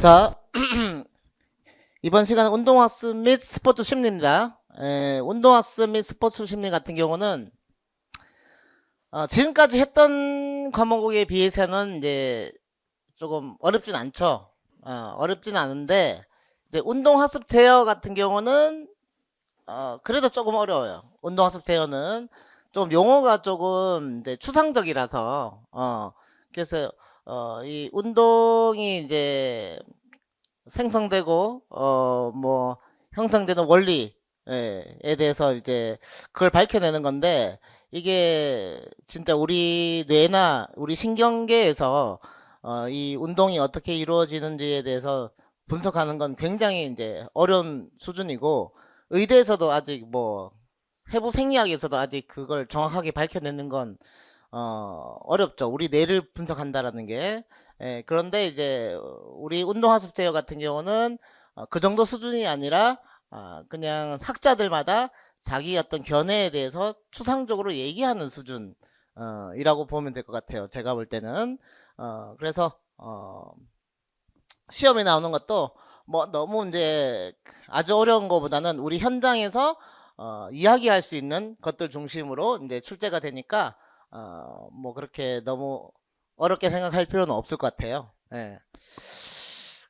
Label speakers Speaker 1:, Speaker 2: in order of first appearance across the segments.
Speaker 1: 자, 이번 시간은 운동학습 및 스포츠 심리입니다. 운동학습 및 스포츠 심리 같은 경우는 지금까지 했던 과목에 비해서는 이제 조금 어렵진 않죠. 어렵진 않은데 이제 운동학습 제어 같은 경우는 그래도 조금 어려워요. 운동학습 제어는 좀 용어가 조금 이제 추상적이라서 그래서 이 운동이 이제 생성되고 뭐 형성되는 원리에 대해서 이제 그걸 밝혀내는 건데, 이게 진짜 우리 뇌나 우리 신경계에서 이 운동이 어떻게 이루어지는지에 대해서 분석하는 건 굉장히 이제 어려운 수준이고, 의대에서도 아직 뭐 해부 생리학에서도 아직 그걸 정확하게 밝혀내는 건 어렵죠. 우리 뇌를 분석한다라는 게. 그런데 이제 우리 운동학습 제어 같은 경우는 그 정도 수준이 아니라 그냥 학자들마다 자기 어떤 견해에 대해서 추상적으로 얘기하는 수준 이라고 보면 될 것 같아요. 제가 볼 때는. 그래서 시험에 나오는 것도 뭐 너무 이제 아주 어려운 것보다는 우리 현장에서 이야기할 수 있는 것들 중심으로 이제 출제가 되니까 뭐 그렇게 너무 어렵게 생각할 필요는 없을 것 같아요. 예.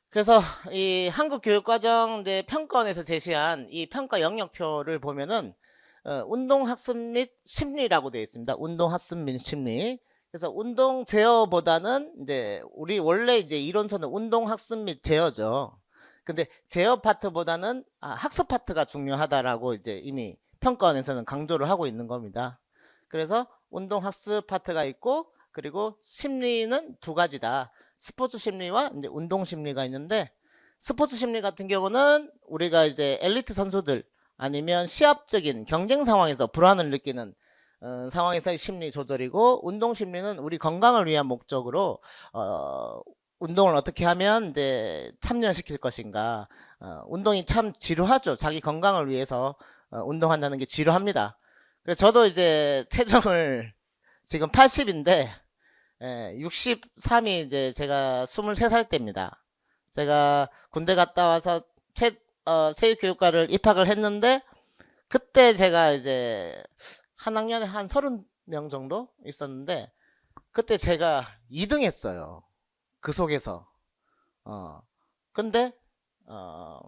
Speaker 1: 그래서 이 한국교육과정 이제 평가원에서 제시한 이 평가 영역표를 보면은 운동학습 및 심리라고 되어 있습니다. 운동학습 및 심리. 그래서 운동 제어보다는 이제 우리 원래 이제 이론서는 운동학습 및 제어죠. 근데 제어 파트보다는 학습 파트가 중요하다라고 이제 이미 평가원에서는 강조를 하고 있는 겁니다. 그래서 운동학습 파트가 있고, 그리고 심리는 두 가지다. 스포츠 심리와 이제 운동 심리가 있는데, 스포츠 심리 같은 경우는 우리가 이제 엘리트 선수들 아니면 시합적인 경쟁 상황에서 불안을 느끼는 상황에서의 심리 조절이고, 운동 심리는 우리 건강을 위한 목적으로 운동을 어떻게 하면 이제 참여시킬 것인가. 운동이 참 지루하죠. 자기 건강을 위해서 운동한다는 게 지루합니다. 그래서 저도 이제 체중을 지금 80인데 63이 이제 제가 23살 때입니다. 제가 군대 갔다 와서 체육교육과를 입학을 했는데, 그때 제가 이제 한 학년에 한 30명 정도 있었는데, 그때 제가 2등 했어요. 그 속에서. 근데 어,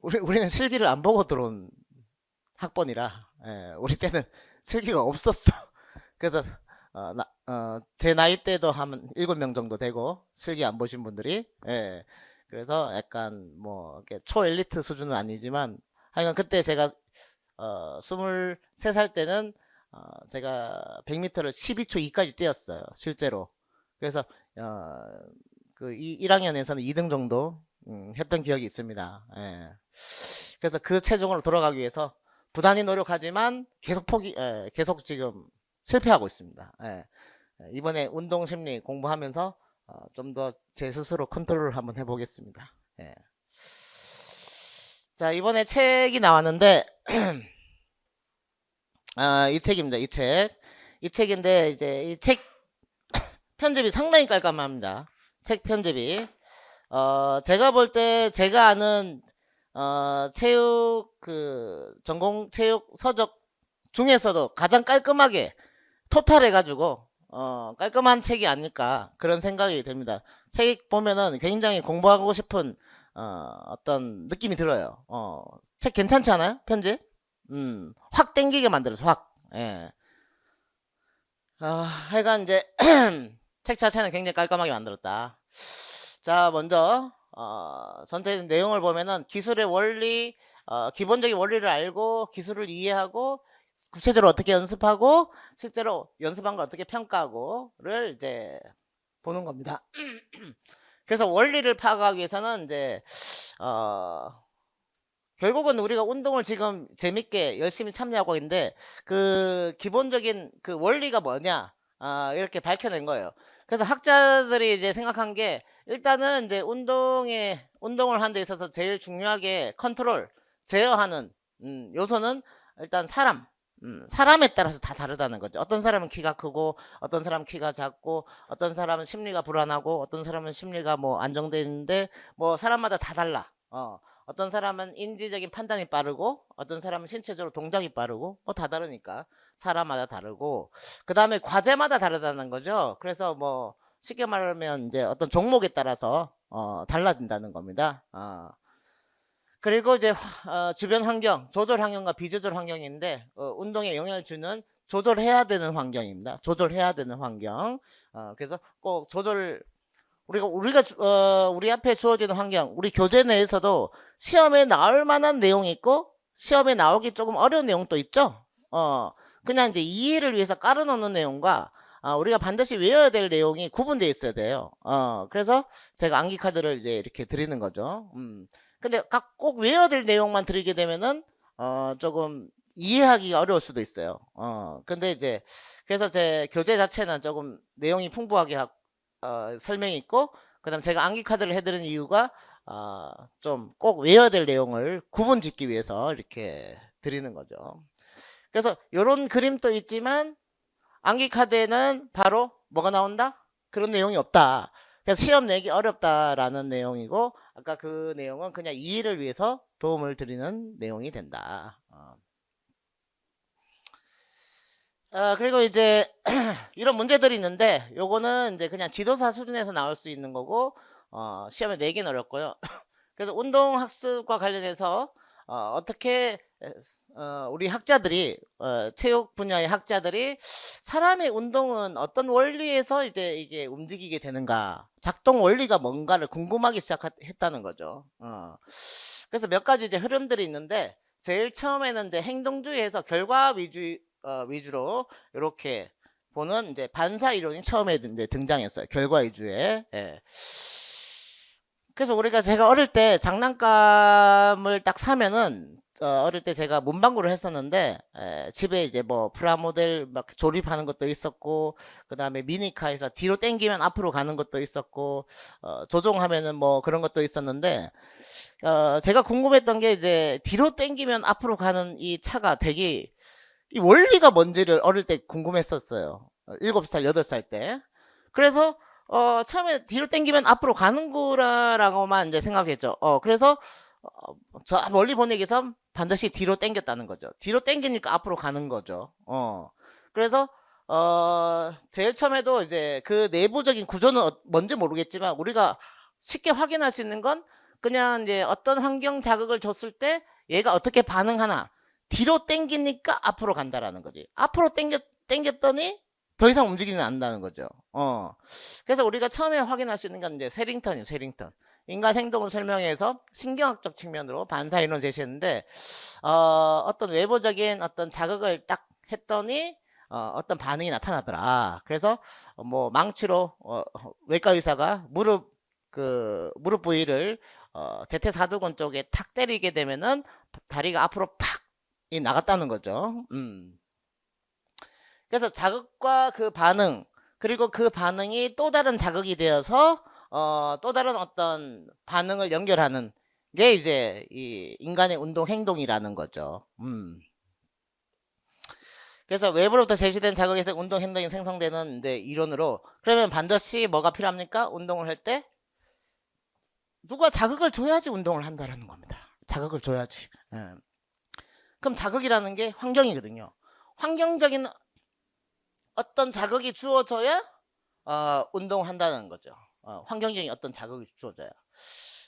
Speaker 1: 우리는 실기를 안 보고 들어온 학번이라, 우리 때는 실기가 없었어. 그래서 제 나이 때도 한 7명 정도 되고, 실기 안 보신 분들이. 그래서 약간 뭐 이렇게 초엘리트 수준은 아니지만, 하여간 그때 제가 23살 때는 제가 100m를 12초 2까지 뛰었어요, 실제로. 그래서 어, 그 1학년에서는 2등 정도 했던 기억이 있습니다. 그래서 그 체중으로 돌아가기 위해서 부단히 노력하지만 계속 지금 실패하고 있습니다. 이번에 운동 심리 공부하면서 좀 더 제 스스로 컨트롤을 한번 해보겠습니다. 자, 이번에 책이 나왔는데 이 책입니다. 이 책. 이 책인데 이제 이 책 편집이 상당히 깔끔합니다. 책 편집이. 제가 볼 때 제가 아는 체육 전공 체육 서적 중에서도 가장 깔끔하게 토탈해가지고 깔끔한 책이 아닐까, 그런 생각이 듭니다. 책 보면은 굉장히 공부하고 싶은 어떤 느낌이 들어요. 책 괜찮지 않아요? 편집? 확 땡기게 만들어서 확. 예. 하여간 이제 책 자체는 굉장히 깔끔하게 만들었다. 자, 먼저 전체 내용을 보면은 기술의 원리, 기본적인 원리를 알고 기술을 이해하고 구체적으로 어떻게 연습하고 실제로 연습한 걸 어떻게 평가하고를 이제 보는 겁니다. 그래서 원리를 파악하기 위해서는 이제 결국은 우리가 운동을 지금 재밌게 열심히 참여하고 있는데, 그 기본적인 그 원리가 뭐냐, 이렇게 밝혀낸 거예요. 그래서 학자들이 이제 생각한 게, 일단은 이제 운동을 하는 데 있어서 제일 중요하게 제어하는 요소는 일단 사람. 사람에 따라서 다 다르다는 거죠. 어떤 사람은 키가 크고, 어떤 사람은 키가 작고, 어떤 사람은 심리가 불안하고, 어떤 사람은 심리가 뭐 안정돼 있는데, 뭐 사람마다 다 달라. 어떤 사람은 인지적인 판단이 빠르고, 어떤 사람은 신체적으로 동작이 빠르고, 뭐 다 다르니까 사람마다 다르고, 그 다음에 과제마다 다르다는 거죠. 그래서 뭐 쉽게 말하면 이제 어떤 종목에 따라서 달라진다는 겁니다. 그리고 이제 주변 환경, 조절 환경과 비조절 환경인데 운동에 영향을 주는 조절해야 되는 환경입니다. 조절해야 되는 환경. 그래서 꼭 조절 우리 앞에 주어지는 환경, 우리 교재 내에서도 시험에 나올 만한 내용이 있고 시험에 나오기 조금 어려운 내용도 있죠. 그냥 이제 이해를 위해서 깔아놓는 내용과 우리가 반드시 외워야 될 내용이 구분되어 있어야 돼요. 그래서 제가 암기 카드를 이제 이렇게 드리는 거죠. 근데 꼭 외워야 될 내용만 드리게 되면은 조금 이해하기가 어려울 수도 있어요. 근데 이제 그래서 제 교재 자체는 조금 내용이 풍부하게 설명이 있고, 그다음 제가 암기 카드를 해드리는 이유가 좀 꼭 외워야 될 내용을 구분 짓기 위해서 이렇게 드리는 거죠. 그래서 이런 그림도 있지만 암기 카드에는 바로 뭐가 나온다? 그런 내용이 없다. 그래서 시험 내기 어렵다라는 내용이고, 아까 그 내용은 그냥 이해를 위해서 도움을 드리는 내용이 된다. 그리고 이제 이런 문제들이 있는데 요거는 이제 그냥 지도사 수준에서 나올 수 있는 거고 시험에 내기는 어렵고요. 그래서 운동학습과 관련해서 어떻게 우리 학자들이 체육 분야의 학자들이 사람의 운동은 어떤 원리에서 이제 이게 움직이게 되는가, 작동 원리가 뭔가를 궁금하기 시작했다는 거죠. 그래서 몇 가지 이제 흐름들이 있는데 제일 처음에는 이제 행동주의에서 결과 위주로 이렇게 보는 이제 반사 이론이 처음에 이제 등장했어요. 결과 위주에. 예. 그래서 제가 어릴 때 장난감을 딱 사면은 어릴 때 제가 문방구를 했었는데 집에 이제 뭐 프라모델 막 조립하는 것도 있었고, 그 다음에 미니카에서 뒤로 당기면 앞으로 가는 것도 있었고, 조종하면은 뭐 그런 것도 있었는데 제가 궁금했던 게 이제 뒤로 당기면 앞으로 가는 이 차가 되게 이 원리가 뭔지를 어릴 때 궁금했었어요. 7살, 8살 때. 그래서 처음에 뒤로 당기면 앞으로 가는 거라고만 이제 생각했죠. 그래서 저 멀리 보내기 위해서 반드시 뒤로 당겼다는 거죠. 뒤로 당기니까 앞으로 가는 거죠. 그래서 제일 처음에도 이제 그 내부적인 구조는 뭔지 모르겠지만 우리가 쉽게 확인할 수 있는 건 그냥 이제 어떤 환경 자극을 줬을 때 얘가 어떻게 반응하나, 뒤로 당기니까 앞으로 간다라는 거지. 앞으로 당겼더니 더 이상 움직이지 않는다는 거죠. 그래서 우리가 처음에 확인할 수 있는 건 이제 세링턴이에요. 세링턴. 인간 행동을 설명해서 신경학적 측면으로 반사 이론을 제시했는데 어떤 외부적인 어떤 자극을 딱 했더니 어떤 반응이 나타나더라. 그래서 뭐 망치로 외과 의사가 무릎 부위를 대퇴사두근 쪽에 탁 때리게 되면은 다리가 앞으로 팍 나갔다는 거죠. 그래서 자극과 그 반응, 그리고 그 반응이 또 다른 자극이 되어서 또 다른 어떤 반응을 연결하는 게 이제 이 인간의 운동 행동이라는 거죠. 그래서 외부로부터 제시된 자극에서 운동 행동이 생성되는 이제 이론으로, 그러면 반드시 뭐가 필요합니까? 운동을 할 때 누가 자극을 줘야지 운동을 한다라는 겁니다. 자극을 줘야지. 그럼 자극이라는 게 환경이거든요. 환경적인 어떤 자극이 주어져야 운동한다는 거죠. 환경적인 어떤 자극이 주어져야.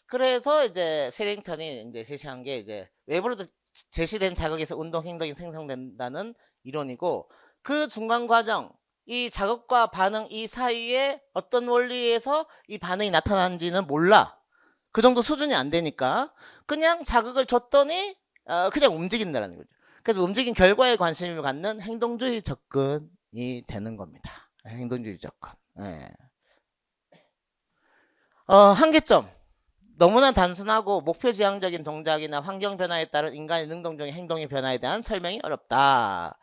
Speaker 1: 그래서 이제 세링턴이 이제 제시한 게 이제 외부로부터 제시된 자극에서 운동 행동이 생성된다는 이론이고, 그 중간 과정, 이 자극과 반응 이 사이에 어떤 원리에서 이 반응이 나타나는지는 몰라. 그 정도 수준이 안 되니까 그냥 자극을 줬더니 그냥 움직인다는 거죠. 그래서 움직인 결과에 관심을 갖는 행동주의 접근이 되는 겁니다. 행동주의 접근. 예. 한계점. 너무나 단순하고 목표지향적인 동작이나 환경 변화에 따른 인간의 능동적인 행동의 변화에 대한 설명이 어렵다.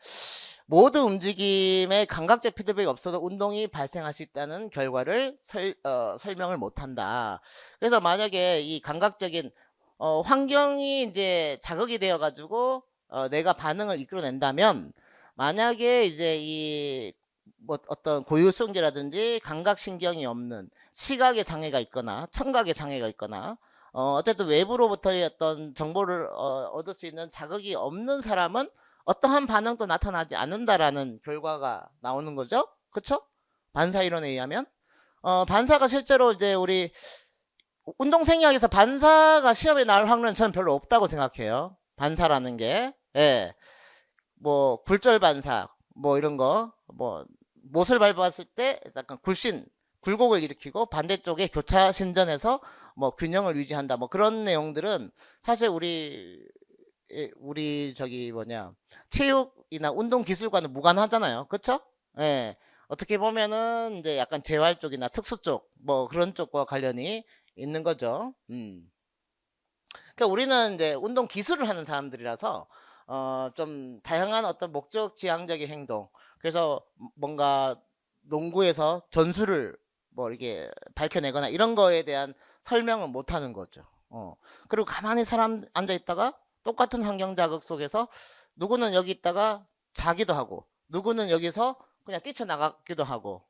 Speaker 1: 모든 움직임에 감각적 피드백이 없어도 운동이 발생할 수 있다는 결과를 설명을 못한다. 그래서 만약에 이 감각적인 환경이 이제 자극이 되어 가지고 내가 반응을 이끌어낸다면, 만약에 이제 이 뭐 어떤 고유성기라든지 감각신경이 없는, 시각에 장애가 있거나 청각에 장애가 있거나 어쨌든 외부로부터의 어떤 정보를 얻을 수 있는 자극이 없는 사람은 어떠한 반응도 나타나지 않는다라는 결과가 나오는 거죠. 그쵸? 반사 이론에 의하면 반사가 실제로 이제 우리 운동생리학에서 반사가 시험에 나올 확률은 저는 별로 없다고 생각해요. 반사라는 게. 예. 뭐 굴절 반사 뭐 이런 거, 뭐 못을 밟았을 때 약간 굴곡을 일으키고 반대쪽에 교차 신전해서 뭐 균형을 유지한다, 뭐 그런 내용들은 사실 우리 저기 뭐냐 체육이나 운동 기술과는 무관하잖아요. 그쵸? 예. 어떻게 보면은 이제 약간 재활 쪽이나 특수 쪽 뭐 그런 쪽과 관련이 있는 거죠. 그러니까 우리는 이제 운동 기술을 하는 사람들이라서 좀 다양한 어떤 목적 지향적인 행동, 그래서 뭔가 농구에서 전술을 뭐 이렇게 밝혀내거나 이런 거에 대한 설명은 못 하는 거죠. 그리고 가만히 사람 앉아 있다가 똑같은 환경 자극 속에서 누구는 여기 있다가 자기도 하고, 누구는 여기서 그냥 뛰쳐나가기도 하고,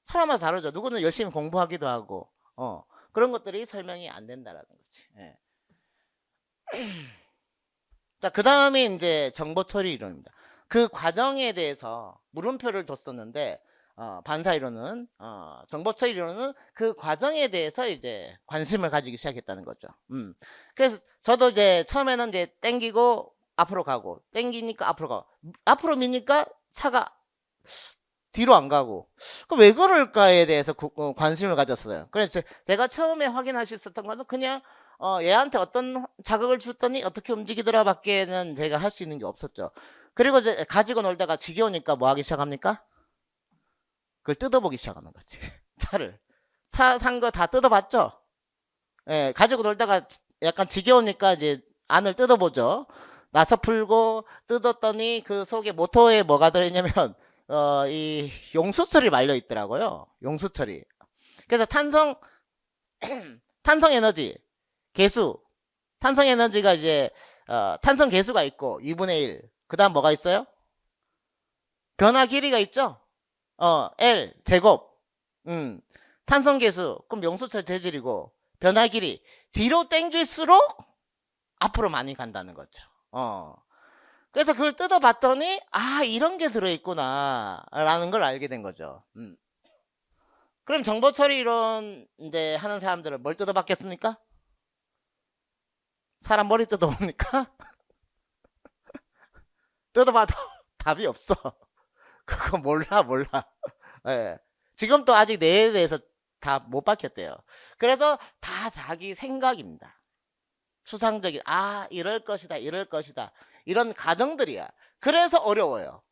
Speaker 1: 사람마다 다르죠. 누구는 열심히 공부하기도 하고, 그런 것들이 설명이 안 된다라는 거지. 예. 자, 그 다음에 이제 정보 처리 이론입니다. 그 과정에 대해서 물음표를 뒀었는데, 반사 이론은, 정보 처리 이론은 그 과정에 대해서 이제 관심을 가지기 시작했다는 거죠. 그래서 저도 이제 처음에는 이제 땡기고 앞으로 가고, 땡기니까 앞으로 가고, 앞으로 미니까 차가 뒤로 안 가고, 왜 그럴까에 대해서 관심을 가졌어요. 그래서 제가 처음에 확인할 수 있었던 거는 그냥 얘한테 어떤 자극을 줬더니 어떻게 움직이더라 밖에는 제가 할 수 있는 게 없었죠. 그리고 이제 가지고 놀다가 지겨우니까 뭐 하기 시작합니까? 그걸 뜯어보기 시작하는 거지. 차 산 거 다 뜯어봤죠? 예, 가지고 놀다가 약간 지겨우니까 이제 안을 뜯어보죠. 나서 풀고 뜯었더니 그 속에 모터에 뭐가 들어있냐면 이 용수철이 말려 있더라고요. 용수철이. 그래서 탄성 에너지 개수, 탄성 에너지가 이제 탄성 개수가 있고 2분의 1. 그다음 뭐가 있어요? 변화 길이가 있죠. L 제곱. 탄성 개수 그럼 용수철 재질이고, 변화 길이 뒤로 당길수록 앞으로 많이 간다는 거죠. 그래서 그걸 뜯어봤더니 이런 게 들어있구나 라는 걸 알게 된 거죠. 그럼 정보 처리 이론 이제 하는 사람들은 뭘 뜯어봤겠습니까? 사람 머리 뜯어봅니까? 뜯어봐도 답이 없어. 그거 몰라. 예. 지금도 아직 뇌에 대해서 다 못 밝혔대요. 그래서 다 자기 생각입니다. 추상적인, 이럴 것이다 이런 가정들이야. 그래서 어려워요.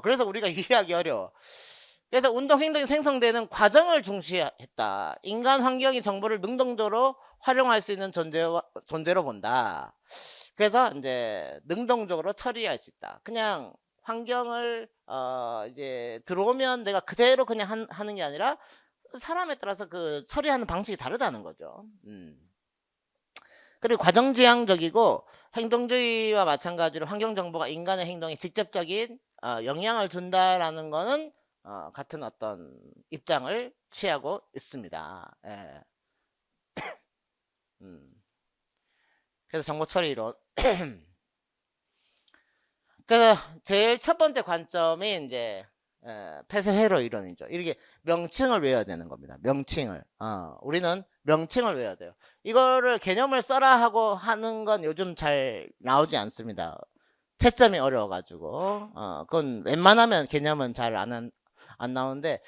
Speaker 1: 그래서 우리가 이해하기 어려워. 그래서 운동 행동이 생성되는 과정을 중시했다. 인간 환경이 정보를 능동적으로 활용할 수 있는 존재로 본다. 그래서 이제 능동적으로 처리할 수 있다. 그냥 환경을 이제 들어오면 내가 그대로 그냥 하는 게 아니라 사람에 따라서 그 처리하는 방식이 다르다는 거죠. 그리고 과정지향적이고 행동주의와 마찬가지로 환경정보가 인간의 행동에 직접적인 영향을 준다라는 거는 같은 어떤 입장을 취하고 있습니다. 예. 그래서 정보 처리 이론. 그래서 제일 첫 번째 관점이 이제 폐쇄 회로 이론이죠. 이렇게 명칭을 외워야 되는 겁니다. 명칭을. 우리는 명칭을 외워야 돼요. 이거를 개념을 써라 하고 하는 건 요즘 잘 나오지 않습니다. 채점이 어려워가지고. 그건 웬만하면 개념은 잘 안 나오는데,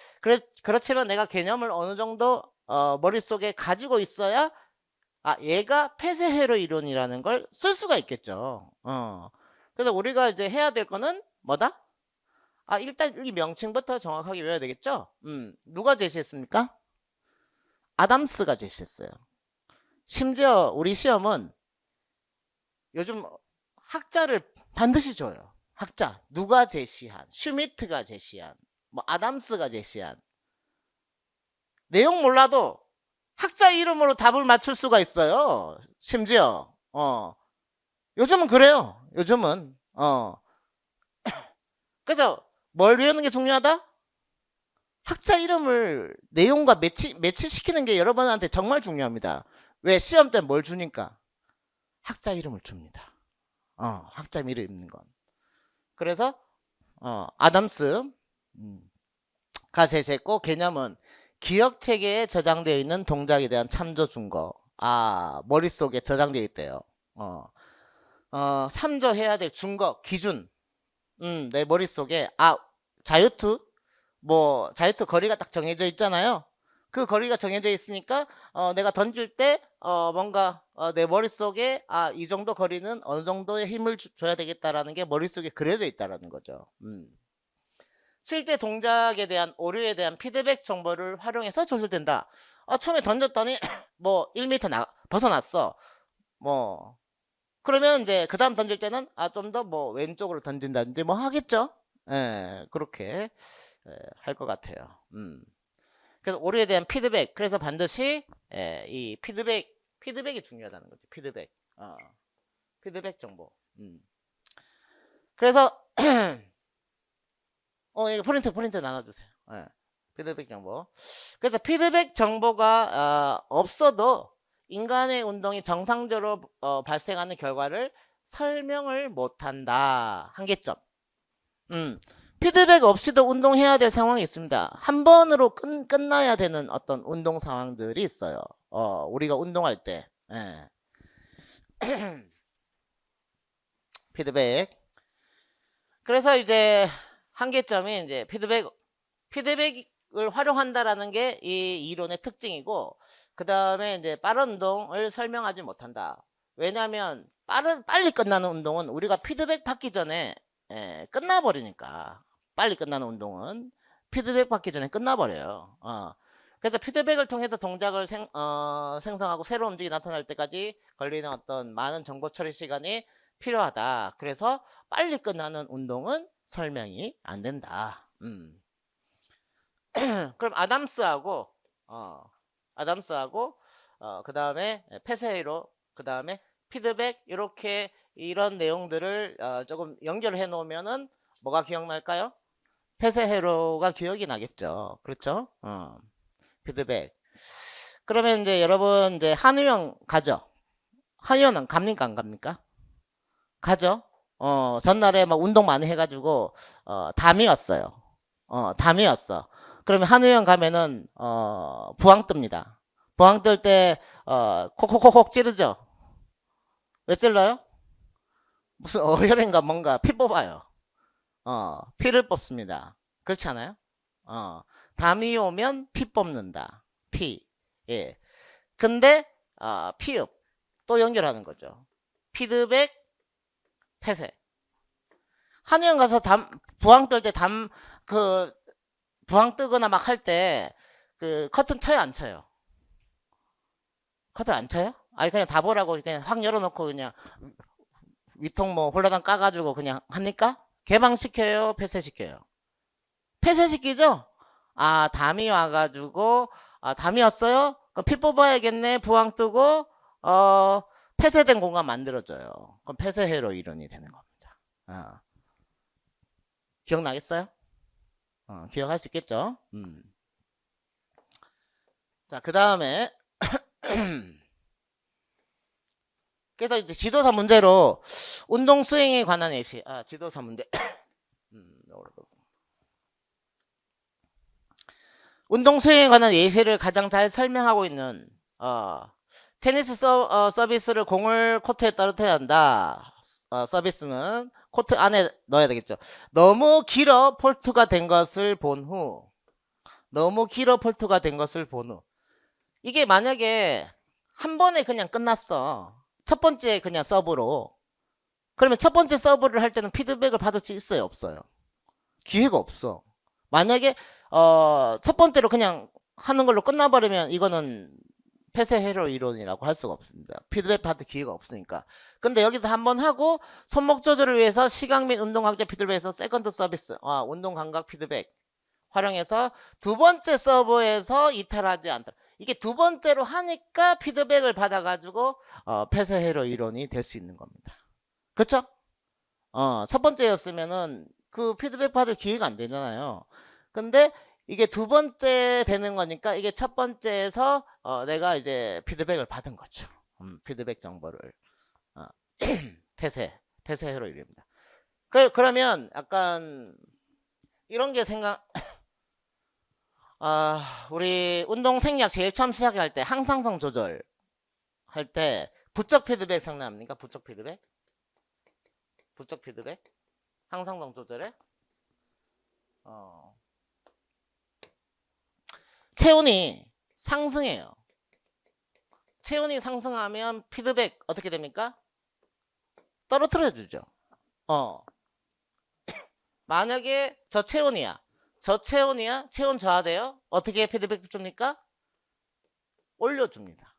Speaker 1: 그렇지만 내가 개념을 어느 정도 머릿속에 가지고 있어야 얘가 폐쇄 회로 이론이라는 걸 쓸 수가 있겠죠. 그래서 우리가 이제 해야 될 거는 뭐다? 일단 이 명칭부터 정확하게 외워야 되겠죠? 누가 제시했습니까? 아담스가 제시했어요. 심지어 우리 시험은 요즘 학자를 반드시 줘요. 학자. 누가 제시한, 슈미트가 제시한, 뭐 아담스가 제시한. 내용 몰라도 학자 이름으로 답을 맞출 수가 있어요. 심지어. 요즘은 그래요. 요즘은. 그래서 뭘 외우는 게 중요하다? 학자 이름을 내용과 매치시키는 게 여러분한테 정말 중요합니다. 왜? 시험 때 뭘 주니까? 학자 이름을 줍니다. 학자 이름 있는 건. 그래서 아담스 제시했고, 개념은 기억 체계에 저장되어 있는 동작에 대한 참조 준거. 머릿속에 저장되어 있대요. 참조해야 될 준거, 기준. 내 머릿속에 자유투 자유투 거리가 딱 정해져 있잖아요. 그 거리가 정해져 있으니까 내가 던질 때 뭔가 내 머릿속에 이 정도 거리는 어느 정도의 힘을 줘야 되겠다라는 게 머릿속에 그려져 있다라는 거죠. 실제 동작에 대한 오류에 대한 피드백 정보를 활용해서 조절된다. 처음에 던졌더니 뭐 1m 벗어났어. 그러면 이제 그 다음 던질 때는 좀 더 왼쪽으로 던진다든지 하겠죠. 예, 그렇게 할 것 같아요. 그래서 오류에 대한 피드백. 그래서 반드시 이 피드백이 중요하다는 거죠. 피드백 정보. 그래서 이거 프린트 나눠주세요. 피드백 정보. 그래서 피드백 정보가 없어도 인간의 운동이 정상적으로 발생하는 결과를 설명을 못한다. 한계점. 피드백 없이도 운동해야 될 상황이 있습니다. 한 번으로 끝나야 되는 어떤 운동 상황들이 있어요. 우리가 운동할 때. 피드백. 그래서 이제 한계점이 이제 피드백을 활용한다라는 게 이 이론의 특징이고, 그 다음에 이제 빠른 운동을 설명하지 못한다. 왜냐하면 빨리 끝나는 운동은 우리가 피드백 받기 전에 끝나버리니까. 빨리 끝나는 운동은 피드백 받기 전에 끝나버려요. 그래서 피드백을 통해서 동작을 생성하고 새로운 움직임이 나타날 때까지 걸리는 어떤 많은 정보 처리 시간이 필요하다. 그래서 빨리 끝나는 운동은 설명이 안 된다. 그럼 아담스하고 그 다음에 페세이로, 그 다음에 피드백, 이렇게 이런 내용들을 조금 연결해 놓으면은 뭐가 기억날까요? 페세헤로가 기억이 나겠죠. 그렇죠? 피드백. 그러면 이제 여러분 이제 한의원 가죠? 한의원은 갑니까 안 갑니까? 가죠? 전날에 막 운동 많이 해가지고 담이 왔어요. 담이 왔어. 그러면 한의원 가면은 부항 뜹니다. 부항 뜰 때 콕콕콕콕 찌르죠? 왜 찔러요? 무슨 어혈인가 뭔가 피 뽑아요. 피를 뽑습니다. 그렇지 않아요? 담이 오면 피 뽑는다. 피. 예. 근데 피읍 또 연결하는 거죠. 피드백, 폐쇄. 한의원 가서 부항 뜰 때 부항 뜨거나 막 할 때 그 커튼 쳐요 안 쳐요? 커튼 안 쳐요? 아니 그냥 다 보라고 그냥 확 열어놓고 그냥 위통 홀라당 까가지고 그냥 합니까? 개방시켜요? 폐쇄시켜요? 폐쇄시키죠? 담이 와가지고 담이 왔어요? 그럼 피 뽑아야겠네. 부항 뜨고 폐쇄된 공간 만들어줘요. 그럼 폐쇄회로 이론이 되는 겁니다. 기억나겠어요? 기억할 수 있겠죠? 자, 그 다음에 그래서 이제 지도사 문제로 운동 수행에 관한 예시. 지도사 문제. 운동 수행에 관한 예시를 가장 잘 설명하고 있는 테니스 서비스를 공을 코트에 떨어뜨려야 한다. 서비스는 코트 안에 넣어야 되겠죠. 너무 길어 폴트가 된 것을 본 후, 이게 만약에 한 번에 그냥 끝났어. 첫 번째 그냥 서브로. 그러면 첫 번째 서브를 할 때는 피드백을 받을 수 있어요, 없어요? 기회가 없어. 만약에 첫 번째로 그냥 하는 걸로 끝나버리면 이거는 폐쇄회로 이론이라고 할 수가 없습니다. 피드백 받을 기회가 없으니까. 근데 여기서 한번 하고 손목 조절을 위해서 시각 및 운동 강제 피드백에서 세컨드 서비스, 운동 감각 피드백 활용해서 두 번째 서브에서 이탈하지 않다. 이게 두 번째로 하니까 피드백을 받아가지고 폐쇄회로 이론이 될 수 있는 겁니다. 그쵸? 첫 번째였으면은 그 피드백 받을 기회가 안 되잖아요. 근데 이게 두 번째 되는 거니까 이게 첫 번째에서 내가 이제 피드백을 받은 거죠. 피드백 정보를 어, 폐쇄 회로일입니다. 그러면 약간 이런 게 우리 운동 생략 제일 처음 시작할 때 항상성 조절 할 때 부적 피드백 생각납니까? 부적 피드백? 부적 피드백? 항상성 조절에 체온이 상승해요. 체온이 상승하면 피드백 어떻게 됩니까? 떨어뜨려 주죠. 만약에 저체온이야 체온 저하돼요. 어떻게 피드백 줍니까? 올려줍니다.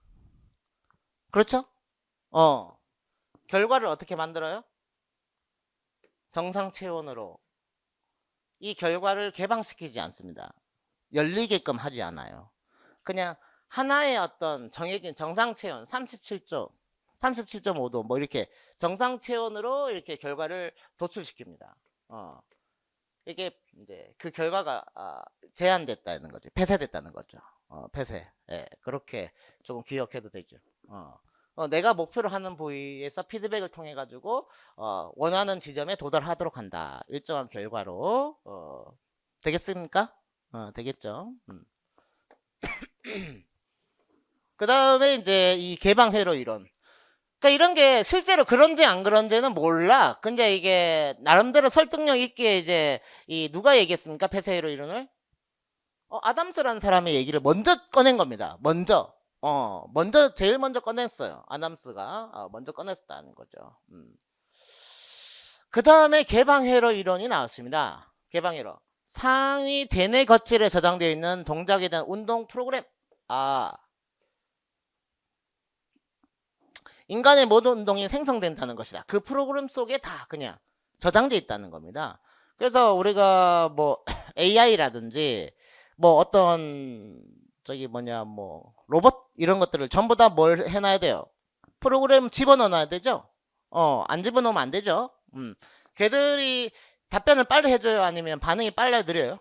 Speaker 1: 그렇죠? 결과를 어떻게 만들어요? 정상 체온으로. 이 결과를 개방시키지 않습니다. 열리게끔 하지 않아요. 그냥 하나의 어떤 정해진 정상 체온 37도, 37.5도 뭐 이렇게 정상 체온으로 이렇게 결과를 도출시킵니다. 이게 이제 그 결과가 제한됐다는 거죠. 폐쇄됐다는 거죠. 폐쇄. 예, 그렇게 조금 기억해도 되죠. 내가 목표로 하는 부위에서 피드백을 통해 가지고 원하는 지점에 도달하도록 한다. 일정한 결과로 되겠습니까? 되겠죠. 그 다음에 이제 이 개방회로 이론. 그러니까 이런 게 실제로 그런지 안 그런지는 몰라. 근데 이게 나름대로 설득력 있게 이제 이 누가 얘기했습니까? 폐쇄회로 이론을? 아담스라는 사람의 얘기를 먼저 꺼낸 겁니다. 제일 먼저 꺼냈어요. 아담스가 먼저 꺼냈다는 거죠. 그 다음에 개방회로 이론이 나왔습니다. 개방회로. 상위 대뇌 거칠에 저장되어 있는 동작에 대한 운동 프로그램. 인간의 모든 운동이 생성된다는 것이다. 그 프로그램 속에 다 그냥 저장되어 있다는 겁니다. 그래서 우리가 뭐 AI라든지 뭐 어떤 뭐 로봇 이런 것들을 전부 다 뭘 해놔야 돼요? 프로그램 집어넣어놔야 되죠? 안 집어넣으면 안 되죠? 걔들이 답변을 빨리 해줘요? 아니면 반응이 빨리 느려요?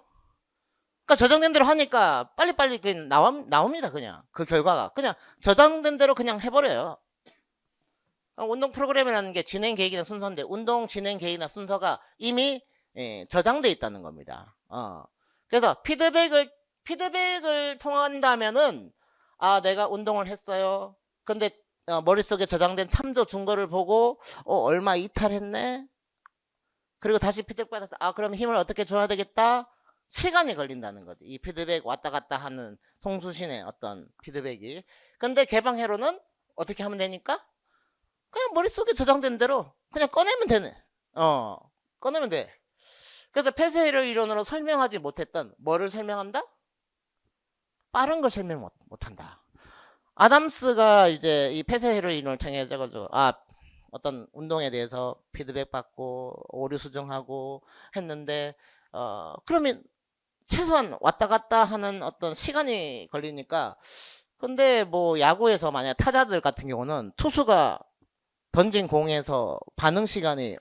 Speaker 1: 그러니까 저장된 대로 하니까 빨리빨리 나옵니다. 그냥 그 결과가 그냥 저장된 대로 그냥 해버려요. 운동 프로그램이라는 게 진행 계획이나 순서인데 운동 진행 계획이나 순서가 이미 저장돼 있다는 겁니다. 그래서 피드백을 통한다면은 내가 운동을 했어요. 근데 머릿속에 저장된 참조 증거를 보고 얼마 이탈했네. 그리고 다시 피드백 받아서 그럼 힘을 어떻게 줘야 되겠다. 시간이 걸린다는 거지. 이 피드백 왔다 갔다 하는 송수신의 어떤 피드백이. 근데 개방회로는 어떻게 하면 되니까? 그냥 머릿속에 저장된 대로 그냥 꺼내면 되네. 꺼내면 돼. 그래서 폐쇄 이론으로 설명하지 못했던 뭐를 설명한다? 빠른 걸 설명 못한다. 아담스가 이제 이 폐쇄 이론을 통해서 어떤 운동에 대해서 피드백 받고 오류 수정하고 했는데 그러면 최소한 왔다 갔다 하는 어떤 시간이 걸리니까 근데 뭐 야구에서 만약 타자들 같은 경우는 투수가 던진 공에서 반응 시간이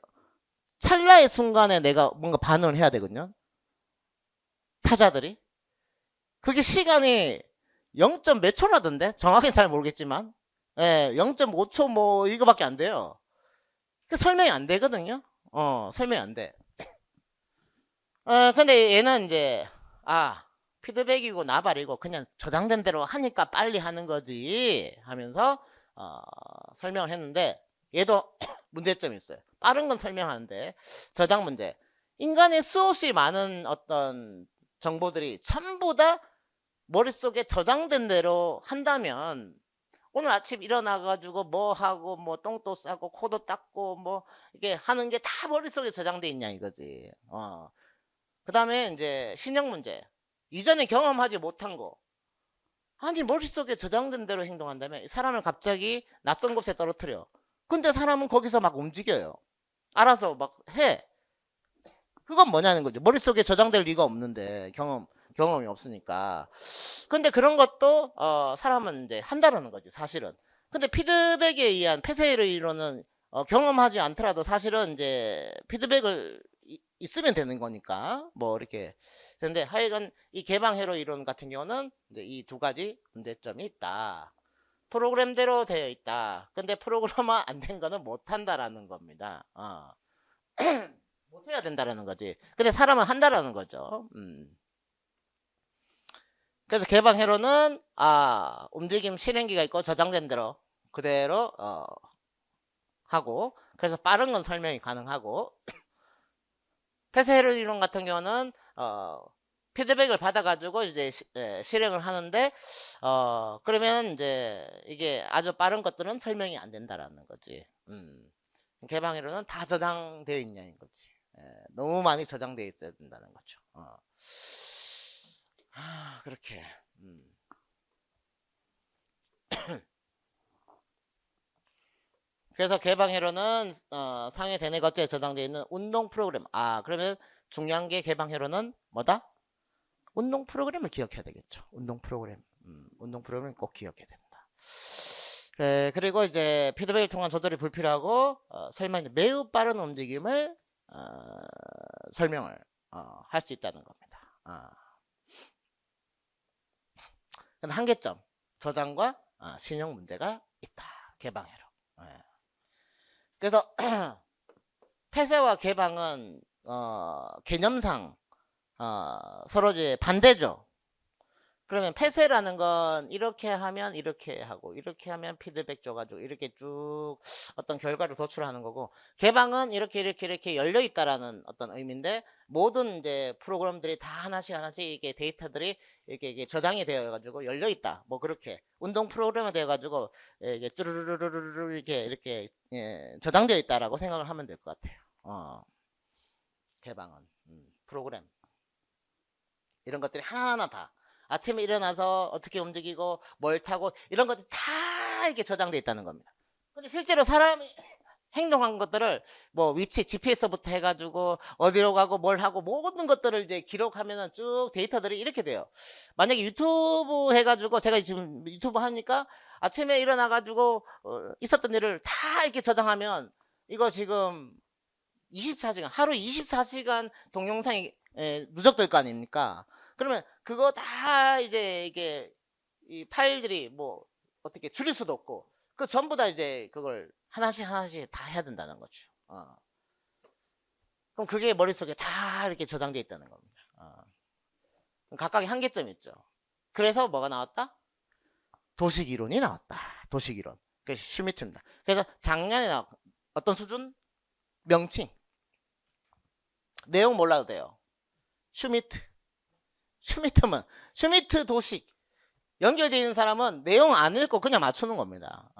Speaker 1: 찰나의 순간에 내가 뭔가 반응을 해야 되거든요. 타자들이. 그게 시간이 0. 몇 초라던데? 정확히는 잘 모르겠지만. 0.5초 뭐 이거밖에 안 돼요. 설명이 안 되거든요. 설명이 안 돼. 근데 얘는 이제 피드백이고 나발이고 그냥 저장된 대로 하니까 빨리 하는 거지 하면서 설명을 했는데 얘도 문제점이 있어요. 빠른 건 설명하는데 저장 문제. 인간의 수없이 많은 어떤 정보들이 전부 다 머릿속에 저장된 대로 한다면 오늘 아침 일어나가지고 뭐 하고 뭐 똥도 싸고 코도 닦고 뭐 이게 하는 게 다 머릿속에 저장돼 있냐 이거지. 그 다음에 이제 신형 문제. 이전에 경험하지 못한 거. 아니 머릿속에 저장된 대로 행동한다면 사람을 갑자기 낯선 곳에 떨어뜨려. 근데 사람은 거기서 막 움직여요. 알아서 막 해. 그건 뭐냐는 거죠. 머릿속에 저장될 리가 없는데 경험이 없으니까. 근데 그런 것도 사람은 이제 한다라는 거죠. 사실은. 근데 피드백에 의한 폐쇄의 이론은 경험하지 않더라도 사실은 이제 피드백을 있으면 되는 거니까 뭐 이렇게 되는데, 하여간 이 개방회로 이론 같은 경우는 이제 이 두 가지 문제점이 있다. 프로그램대로 되어 있다. 근데 프로그램화 안 된 거는 못 한다라는 겁니다. 못 해야 된다라는 거지. 근데 사람은 한다라는 거죠. 그래서 개방회로는 움직임 실행기가 있고 저장된 대로 그대로 하고, 그래서 빠른 건 설명이 가능하고, 폐쇄회로 이론 같은 경우는 피드백을 받아가지고 이제 실행을 하는데, 그러면 이제 이게 아주 빠른 것들은 설명이 안 된다라는 거지. 개방회로는 다 저장되어 있냐는 거지. 너무 많이 저장되어 있어야 된다는 거죠. 그렇게. 그래서 개방회로는 상해 대내 거치에 저장되어 있는 운동 프로그램. 그러면 중요한 게 개방회로는 뭐다? 운동 프로그램을 기억해야 되겠죠. 운동 프로그램. 운동 프로그램 꼭 기억해야 됩니다. 그리고 이제 피드백을 통한 조절이 불필요하고, 설명이 매우 빠른 움직임을 설명을 할 수 있다는 겁니다. 근데 한계점, 저장과 신용 문제가 있다. 개방회로. 그래서 폐쇄와 개방은 개념상 서로 이제 반대죠. 그러면 폐쇄라는 건 이렇게 하면 이렇게 하고, 이렇게 하면 피드백 줘가지고 이렇게 쭉 어떤 결과를 도출하는 거고, 개방은 이렇게 열려 있다라는 어떤 의미인데, 모든 이제 프로그램들이 다 하나씩 이게 데이터들이 이게 저장이 되어가지고 열려 있다. 뭐 그렇게 운동 프로그램이 되어가지고 이게 쭈르르르르르 이렇게 저장되어 있다라고 생각을 하면 될 것 같아요. 개방은 프로그램 이런 것들이 하나하나 다 아침에 일어나서 어떻게 움직이고 뭘 타고 이런 것들이 다 이렇게 저장되어 있다는 겁니다. 근데 실제로 사람이 행동한 것들을 뭐 위치 GPS부터 해가지고 어디로 가고 뭘 하고 모든 것들을 이제 기록하면은 쭉 데이터들이 이렇게 돼요. 만약에 유튜브 해가지고, 제가 지금 유튜브 하니까 아침에 일어나가지고 있었던 일을 다 이렇게 저장하면 이거 지금 24시간 하루 24시간 동영상이 누적될 거 아닙니까? 그러면 그거 다 이제 이게 이 파일들이 뭐 어떻게 줄일 수도 없고, 그 전부 다 이제 그걸 하나씩 다 해야 된다는 거죠. 그럼 그게 머릿속에 다 이렇게 저장되어 있다는 겁니다. 그럼 각각의 한계점이 있죠. 그래서 뭐가 나왔다? 도식이론이 나왔다. 도식이론. 그래서 슈미트입니다. 그래서 작년에 어떤 수준? 명칭. 내용 몰라도 돼요. 슈미트 도식. 연결되어 있는 사람은 내용 안 읽고 그냥 맞추는 겁니다.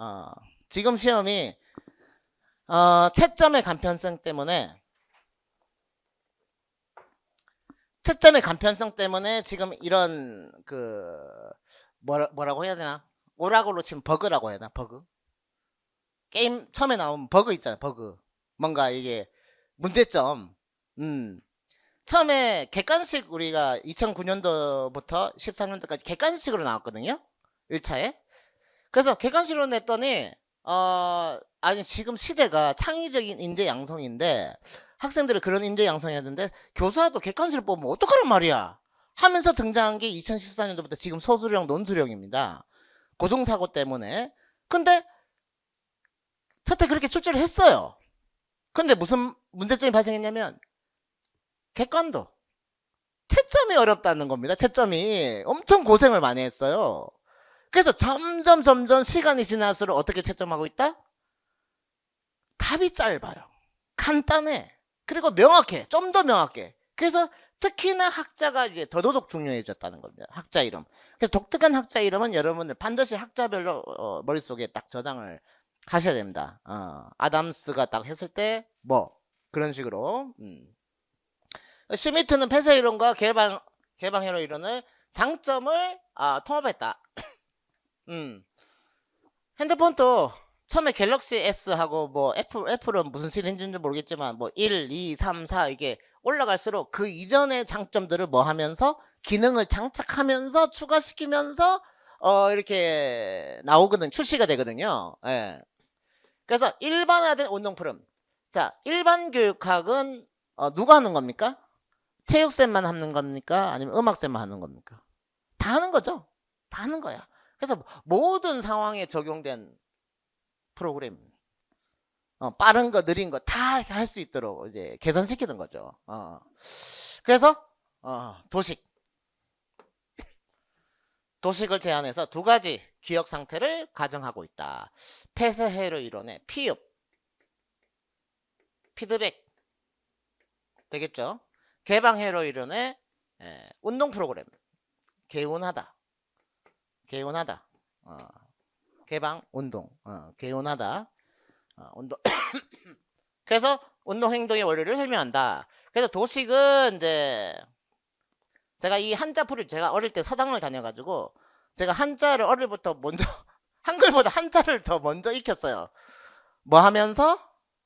Speaker 1: 지금 시험이 채점의 간편성 때문에 지금 이런 뭐라고 해야 되나, 오락으로 치면 버그라고 해야 되나, 버그, 게임 처음에 나온 버그 있잖아요. 버그, 뭔가 이게 문제점. 처음에 객관식, 우리가 2009년도부터 13년도까지 객관식으로 나왔거든요. 1차에. 그래서 객관식으로 냈더니 아니 지금 시대가 창의적인 인재 양성인데 학생들은 그런 인재 양성해야 되는데 교사도 객관식을 뽑으면 어떡하란 말이야 하면서 등장한 게 2014년도부터 지금 서술형 논술형입니다. 고등사고 때문에. 근데 첫째 그렇게 출제를 했어요. 근데 무슨 문제점이 발생했냐면 객관도 채점이 어렵다는 겁니다. 채점이 엄청 고생을 많이 했어요. 그래서 점점 시간이 지날수록 어떻게 채점하고 있다? 답이 짧아요. 간단해. 그리고 명확해. 좀 더 명확해. 그래서 특히나 학자가 이제 더더욱 중요해졌다는 겁니다. 학자 이름. 그래서 독특한 학자 이름은 여러분들 반드시 학자별로 머릿속에 딱 저장을 하셔야 됩니다. 아담스가 딱 했을 때 뭐 그런 식으로. 슈미트는 폐쇄 이론과 개방회로 이론을 장점을 통합했다. 핸드폰도 처음에 갤럭시 S하고 뭐 애플은 무슨 시리즈인지 모르겠지만 뭐 1, 2, 3, 4 이게 올라갈수록 그 이전의 장점들을 뭐 하면서 기능을 장착하면서 추가시키면서 이렇게 나오거든, 출시가 되거든요. 예. 그래서 일반화된 운동 프로그램. 자, 일반 교육학은 누가 하는 겁니까? 체육쌤만 하는 겁니까? 아니면 음악쌤만 하는 겁니까? 다 하는 거죠. 다 하는 거야. 그래서 모든 상황에 적용된 프로그램. 빠른 거, 느린 거 다 할 수 있도록 이제 개선시키는 거죠. 그래서 도식을 제한해서 두 가지 기억 상태를 가정하고 있다. 폐쇄회로 이론의 피읍, 피드백 되겠죠. 개방회로 이론의 운동 프로그램, 개운하다, 개운하다, 개방 운동, 개운하다, 운동. 그래서 운동 행동의 원리를 설명한다. 그래서 도식은 이제 제가 이 한자 풀이 제가 어릴 때 서당을 다녀가지고 제가 한자를 어릴 부터 먼저 한글보다 한자를 더 먼저 익혔어요. 뭐 하면서?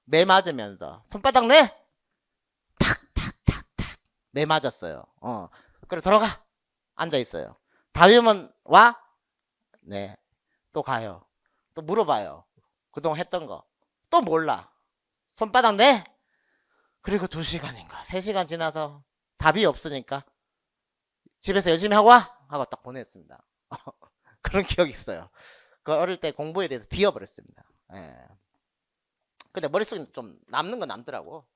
Speaker 1: 매 맞으면서 손바닥 내 탁탁탁탁 매 맞았어요. 그래 들어가 앉아 있어요. 다위면 와? 네. 또 가요. 또 물어봐요. 그동안 했던 거. 또 몰라. 손바닥 내. 그리고 2시간인가 3시간 지나서 답이 없으니까 집에서 열심히 하고 와 하고 딱 보냈습니다. 그런 기억이 있어요. 그 어릴 때 공부에 대해서 비워버렸습니다. 예. 근데 머릿속에 좀 남는 건 남더라고.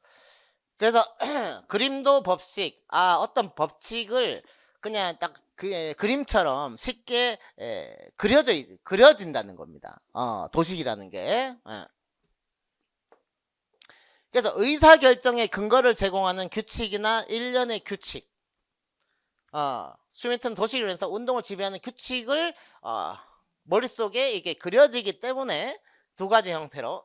Speaker 1: 그래서 그림도 법칙, 어떤 법칙을 그냥 딱 그림처럼 쉽게 그려진다는 겁니다. 도식이라는 게. 그래서 의사결정의 근거를 제공하는 규칙이나 일련의 규칙, 스미튼 도식이론에서 운동을 지배하는 규칙을 머릿속에 이게 그려지기 때문에 두 가지 형태로